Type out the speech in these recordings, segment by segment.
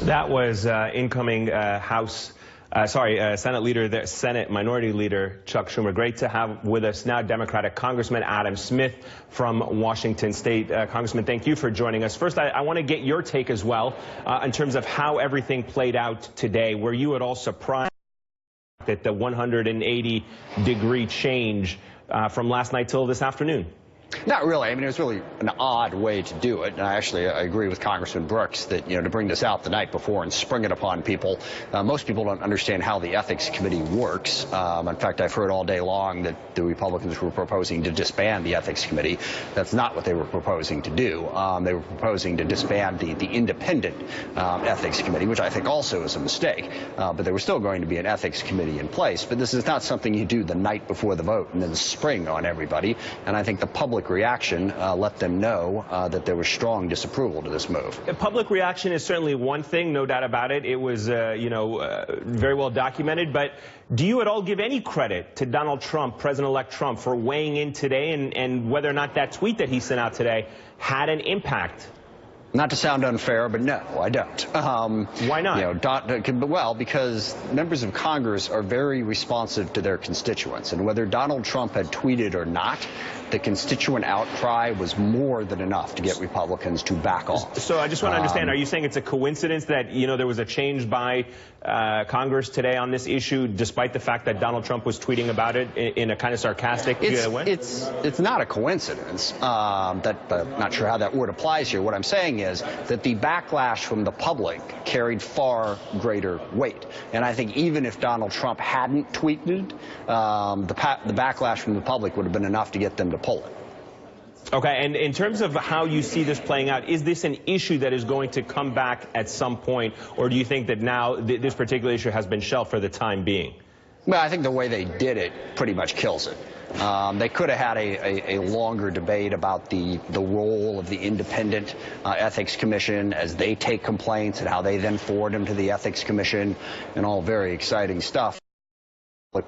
That was incoming Senate Minority Leader Chuck Schumer. Great to have with us now Democratic Congressman Adam Smith from Washington State. Congressman, thank you for joining us. First, I want to get your take as well in terms of how everything played out today. Were you at all surprised at the 180-degree change from last night till this afternoon? Not really. I mean, it was really an odd way to do it. And I agree with Congressman Brooks that, to bring this out the night before and spring it upon people. Most people don't understand how the Ethics Committee works. In fact, I've heard all day long that the Republicans were proposing to disband the Ethics Committee. That's not what they were proposing to do. They were proposing to disband the independent Ethics Committee, which I think also is a mistake. But there was still going to be an Ethics Committee in place. But this is not something you do the night before the vote and then spring on everybody. And I think the public reaction let them know that there was strong disapproval to this move. Public reaction is certainly one thing, no doubt about it. It was, very well documented. But do you at all give any credit to Donald Trump, President-elect Trump, for weighing in today and whether or not that tweet that he sent out today had an impact? Not to sound unfair, but no, I don't. Why not? Well, because members of Congress are very responsive to their constituents. And whether Donald Trump had tweeted or not, the constituent outcry was more than enough to get Republicans to back off. So I just want to understand, are you saying it's a coincidence that, there was a change by Congress today on this issue, despite the fact that Donald Trump was tweeting about it in a kind of sarcastic way? It's not a coincidence. I'm not sure how that word applies here. What I'm saying is that the backlash from the public carried far greater weight. And I think even if Donald Trump hadn't tweeted, the backlash from the public would have been enough to get them to pull it. Okay, and in terms of how you see this playing out, is this an issue that is going to come back at some point, or do you think that now this particular issue has been shelved for the time being? Well, I think the way they did it pretty much kills it. They could have had a longer debate about the role of the independent Ethics Commission as they take complaints and how they then forward them to the Ethics Commission, and all very exciting stuff.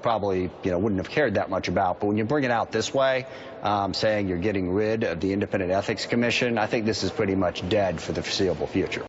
Probably wouldn't have cared that much about, but when you bring it out this way, saying you're getting rid of the independent Ethics Commission, I think this is pretty much dead for the foreseeable future.